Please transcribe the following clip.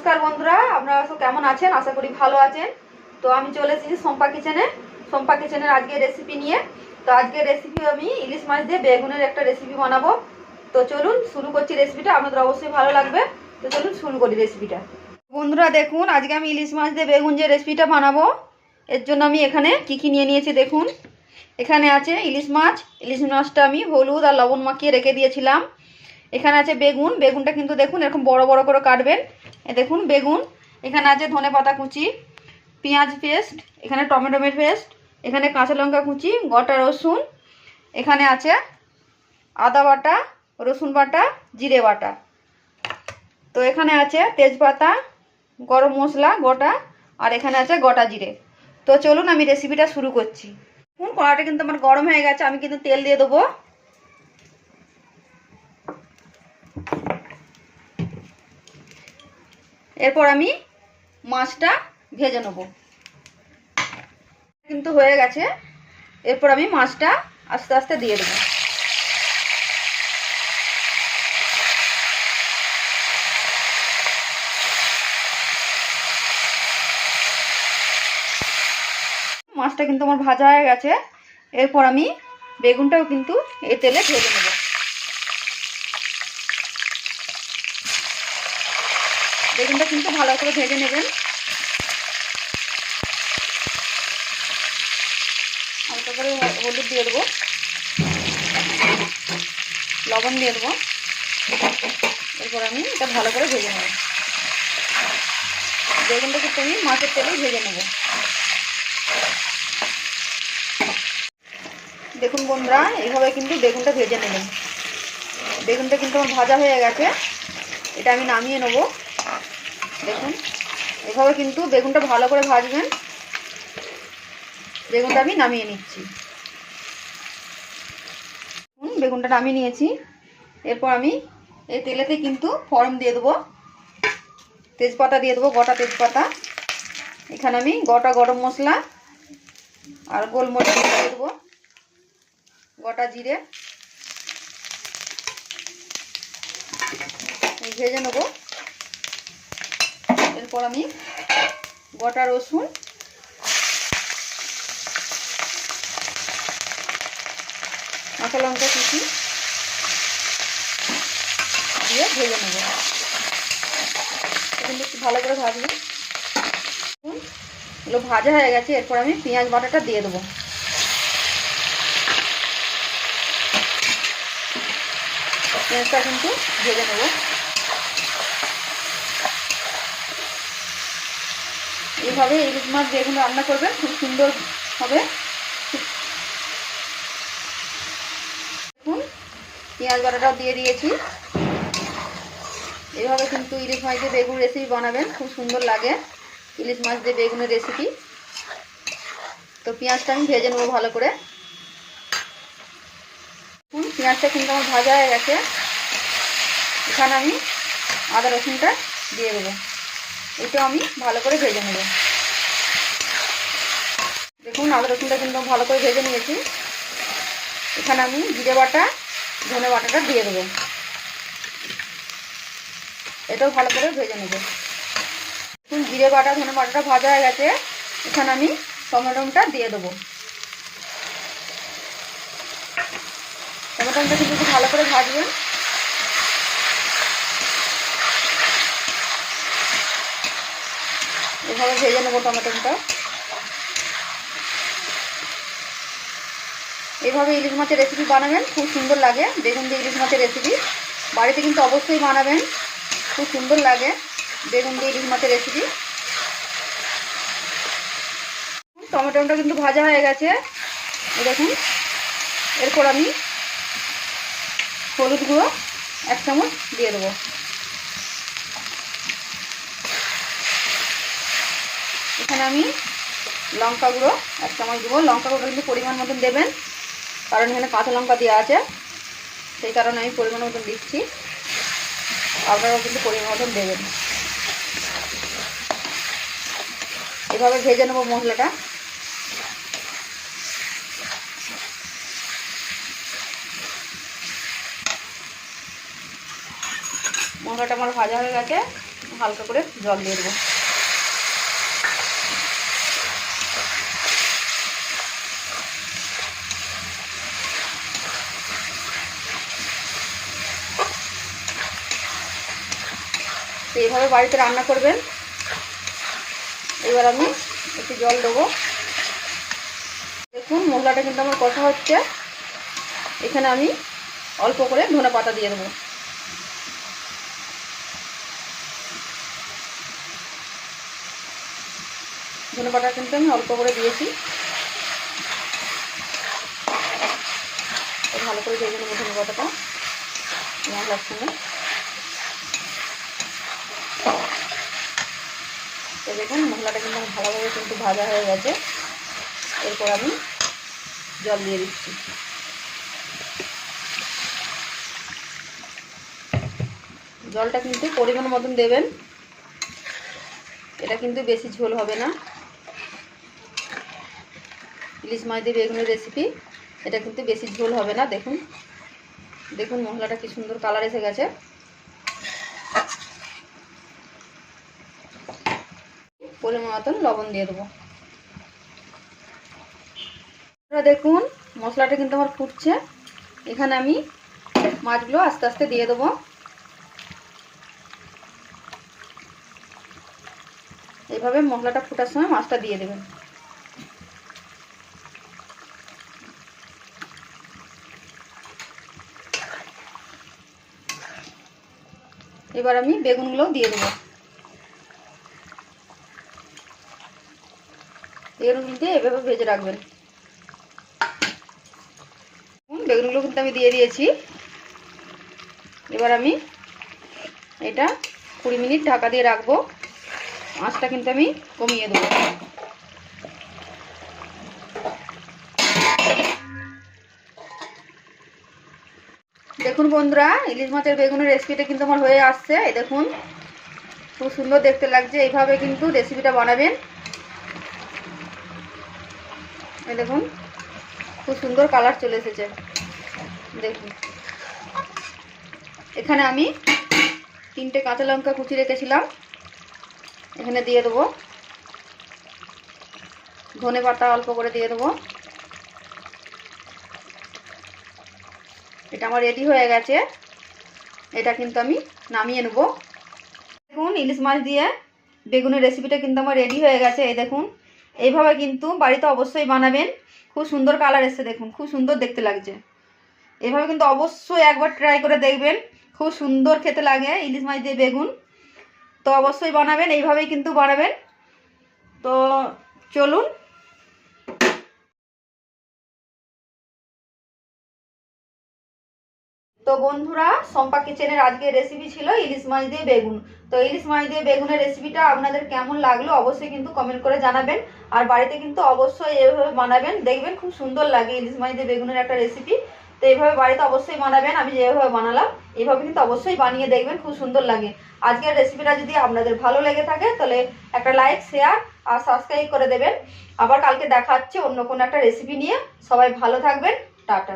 নমস্কার বন্ধুরা, আপনারা সব কেমন আছেন? আশা করি ভালো আছেন। তো আমি চলে এসেছি সম্পা কিচেনের আজকে রেসিপি নিয়ে। তো আজকে রেসিপি আমি ইলিশ মাছ দিয়ে বেগুনের একটা রেসিপি বানাবো। তো চলুন শুরু করছি রেসিপিটা, আপনাদের অবশ্যই ভালো লাগবে। তো চলুন শুরু করি রেসিপিটা। বন্ধুরা দেখুন, আজকে আমি ইলিশ মাছ দিয়ে বেগুন যে রেসিপিটা বানাবো, এর জন্য আমি এখানে কি নিয়ে নিয়েছি দেখুন। এখানে আছে ইলিশ মাছটা আমি হলুদ আর লবণ মাখিয়ে রেখে দিয়েছিলাম। এখানে আছে বেগুনটা কিন্তু দেখুন এরকম বড় বড় করে কাটবেন। দেখুন বেগুন। এখানে আছে ধনে পাতা কুচি, পেঁয়াজ পেস্ট, এখানে টমেটো পেস্ট, এখানে কাঁচা লঙ্কা কুচি, গোটা রসুন, এখানে আছে আদা বাটা, রসুন বাটা, জিরে বাটা। তো এখানে আছে তেজপাতা, গরম মশলা গোটা, আর এখানে আছে গোটা জিরে। তো চলুন আমি রেসিপিটা শুরু করছি। কড়াটা কিন্তু আমার গরম হয়ে গেছে, আমি কিন্তু তেল দিয়ে দেবো। এরপর আমি মাছটা ভেজে নেব। কিন্তু হয়ে গেছে, এরপর আমি মাছটা আস্তে আস্তে দিয়ে দেব। মাছটা কিন্তু আমার ভাজা হয়ে গেছে। এরপর আমি বেগুনটাও কিন্তু এই তেলে ভেজে নেব। বেগুনটা কিন্তু ভালো করে ভেজে নেবেন। হালকা করে হলুদ দিয়ে দেবো, লবণ দিয়ে দেবো। এরপর আমি এটা ভালো করে ভেজে নেব। বেগুনটা কিন্তু আমি মাছের তেলেই ভেজে নেব। দেখুন বন্ধুরা, এইভাবে কিন্তু বেগুনটা ভেজে নেবেন। বেগুনটা কিন্তু আমার ভাজা হয়ে গেছে, এটা আমি নামিয়ে নেব। দেখুন এভাবে কিন্তু বেগুনটা ভালো করে ভাজবেন। বেগুনটা আমি নামিয়ে নিচ্ছি। বেগুনটা নামিয়ে নিয়েছি। এরপর আমি এই তেলেতে কিন্তু ফোড়ন দিয়ে দেবো। তেজপাতা দিয়ে দেবো, গোটা তেজপাতা। এখানে আমি গোটা গরম মশলা আর গোলমরিচ দিয়ে দেবো, গোটা জিরে ভেজে নেবো। এরপর আমি গোটা রসুন, কাঁচা লঙ্কা কুচি দিয়ে ভেজে নেব। কিন্তু একটু ভালো করে ভাজবো। এগুলো ভাজা হয়ে গেছে। এরপর আমি পেঁয়াজ বাটাটা দিয়ে দেবো। পেঁয়াজটা কিন্তু ভেজে নেব। এইভাবে ইলিশ মাছ বেগুন রান্না করবেন, খুব সুন্দর হবে। দেখুন পেঁয়াজ বাটাটাও দিয়ে দিয়েছি। এইভাবে কিন্তু ইলিশ মাছ দিয়ে বেগুন রেসিপি বানাবেন, খুব সুন্দর লাগে ইলিশ মাছ দিয়ে বেগুনের রেসিপি। তো পেঁয়াজটা আমি ভেজে নেবো ভালো করে। পেঁয়াজটা কিন্তু আমার ভাজা হয়ে গেছে। এখানে আমি আদা রসুনটা দিয়ে দেবো। এটাও আমি ভালো করে ভেজে নেব। দেখুন আদা রসুনটা কিন্তু ভালো করে ভেজে নিয়েছি। এখানে আমি জিরে বাটা, ধনে বাটাটা দিয়ে দেবো। এটাও ভালো করে ভেজে নেব। দেখুন জিরে বাটা, ধনে বাটাটা ভাজা হয়ে গেছে। এখানে আমি টমেটোটা দিয়ে দেবো। টমেটোটা কিন্তু একটু ভালো করে ভাজবেন। এভাবে ভেজে নেবো টমেটোটা। এইভাবে ইলিশ মাছের রেসিপি বানাবেন, খুব সুন্দর লাগে বেগুন দিয়ে ইলিশ মাছের রেসিপি। বাড়িতে কিন্তু অবশ্যই বানাবেন, খুব সুন্দর লাগে বেগুন দিয়ে ইলিশ মাছের রেসিপি। টমেটোটা কিন্তু ভাজা হয়ে গেছে দেখুন। এরপর আমি হলুদ গুঁড়ো 1 চামচ দিয়ে দেবো। এখানে আমি লঙ্কা গুঁড়ো 1 চামচ দেবো। লঙ্কা গুঁড়ো কিন্তু পরিমাণ মতন দেবেন, কারণ এখানে কাঁচা লঙ্কা দেওয়া আছে, সেই কারণে আমি পরিমাণ মতন দিচ্ছি। আপনারাও কিন্তু পরিমাণ মতন দেবেন। এভাবে ভেজে নেবো মশলাটা। মশলাটা আমার ভাজা হয়ে গেছে। হালকা করে জল দিয়ে দেবো। তো এইভাবে বাড়িতে রান্না করবেন। এবার আমি একটু জল দেবো। দেখুন মশলাটা কিন্তু আমার কষা হচ্ছে। এখানে আমি অল্প করে ধনে পাতা দিয়ে দেবো। ধনে পাতা কিন্তু আমি অল্প করে দিয়েছি। ভালো করে দিয়ে দেবো ধনে পাতাটা মশলার সঙ্গে। তো দেখুন মশলাটা কিন্তু ভালোভাবে কিন্তু ভাজা হয়ে গেছে। এরপর আমি জল দিয়ে দিচ্ছি। জলটা কিন্তু পরিমাণ মতন দেবেন। এটা কিন্তু বেশি ঝোল হবে না। ইলিশ মাছ দিয়ে বেগুনের রেসিপি, এটা কিন্তু বেশি ঝোল হবে না। দেখুন দেখুন মশলাটা কি সুন্দর কালার এসে গেছে। পরিমাণ মতন লবণ দিয়ে দেবো। দেখুন মশলাটা কিন্তু আমার ফুটছে। এখানে আমি মাছগুলো আস্তে আস্তে দিয়ে দেবো। এইভাবে মশলাটা ফোটার সময় মাছটা দিয়ে দেবেন। এবার আমি বেগুনগুলো দিয়ে দেবো। বেগুন দিয়ে এভাবে ভেজে রাখবেন। বেগুনগুলো কিন্তু আমি দিয়ে দিয়েছি। এবার আমি এটা 20 মিনিট ঢাকা দিয়ে রাখবো। আঁচটা কিন্তু আমি কমিয়ে দেবো। দেখুন বন্ধুরা ইলিশ মাছের বেগুনের রেসিপিটা কিন্তু আমার হয়ে আসছে। এই দেখুন খুব সুন্দর দেখতে লাগছে। এইভাবে কিন্তু রেসিপিটা বানাবেন। এই দেখুন খুব সুন্দর কালার চলে এসেছে। দেখুন এখানে আমি 3টে কাঁচা লঙ্কা কুচি রেখেছিলাম, এখানে দিয়ে দেবো। ধনে পাতা অল্প করে দিয়ে দেবো। এটা আমার রেডি হয়ে গেছে। এটা কিন্তু আমি নামিয়ে নেব। দেখুন ইলিশ মাছ দিয়ে বেগুনের রেসিপিটা কিন্তু আমার রেডি হয়ে গেছে। এই দেখুন এইভাবে কিন্তু বাড়িতে অবশ্যই বানাবেন। খুব সুন্দর কালার এসছে। দেখুন খুব সুন্দর দেখতে লাগছে। এভাবে কিন্তু অবশ্যই একবার ট্রাই করে দেখবেন। খুব সুন্দর খেতে লাগে ইলিশ মাছ দিয়ে বেগুন। তো অবশ্যই বানাবেন, এইভাবেই কিন্তু বানাবেন। তো চলুন। তো বন্ধুরা শম্পা কিচেনের আজকের রেসিপি ছিল ইলিশ মাছ দিয়ে বেগুন। তো ইলিশ মাছ দিয়ে বেগুনের রেসিপিটা আপনাদের কেমন লাগলো অবশ্যই কিন্তু কমেন্ট করে জানাবেন। আর বাড়িতে কিন্তু অবশ্যই এইভাবে বানাবেন, দেখবেন খুব সুন্দর লাগে ইলিশ মাছ দিয়ে বেগুনের একটা রেসিপি। তো এইভাবে বাড়িতে অবশ্যই বানাবেন। আমি যেভাবে বানালাম এইভাবে কিন্তু অবশ্যই বানিয়ে দেখবেন, খুব সুন্দর লাগে। আজকের রেসিপিটা যদি আপনাদের ভালো লেগে থাকে তাহলে একটা লাইক, শেয়ার আর সাবস্ক্রাইব করে দেবেন। আবার কালকে দেখা হচ্ছে অন্য কোনো একটা রেসিপি নিয়ে। সবাই ভালো থাকবেন। টাটা।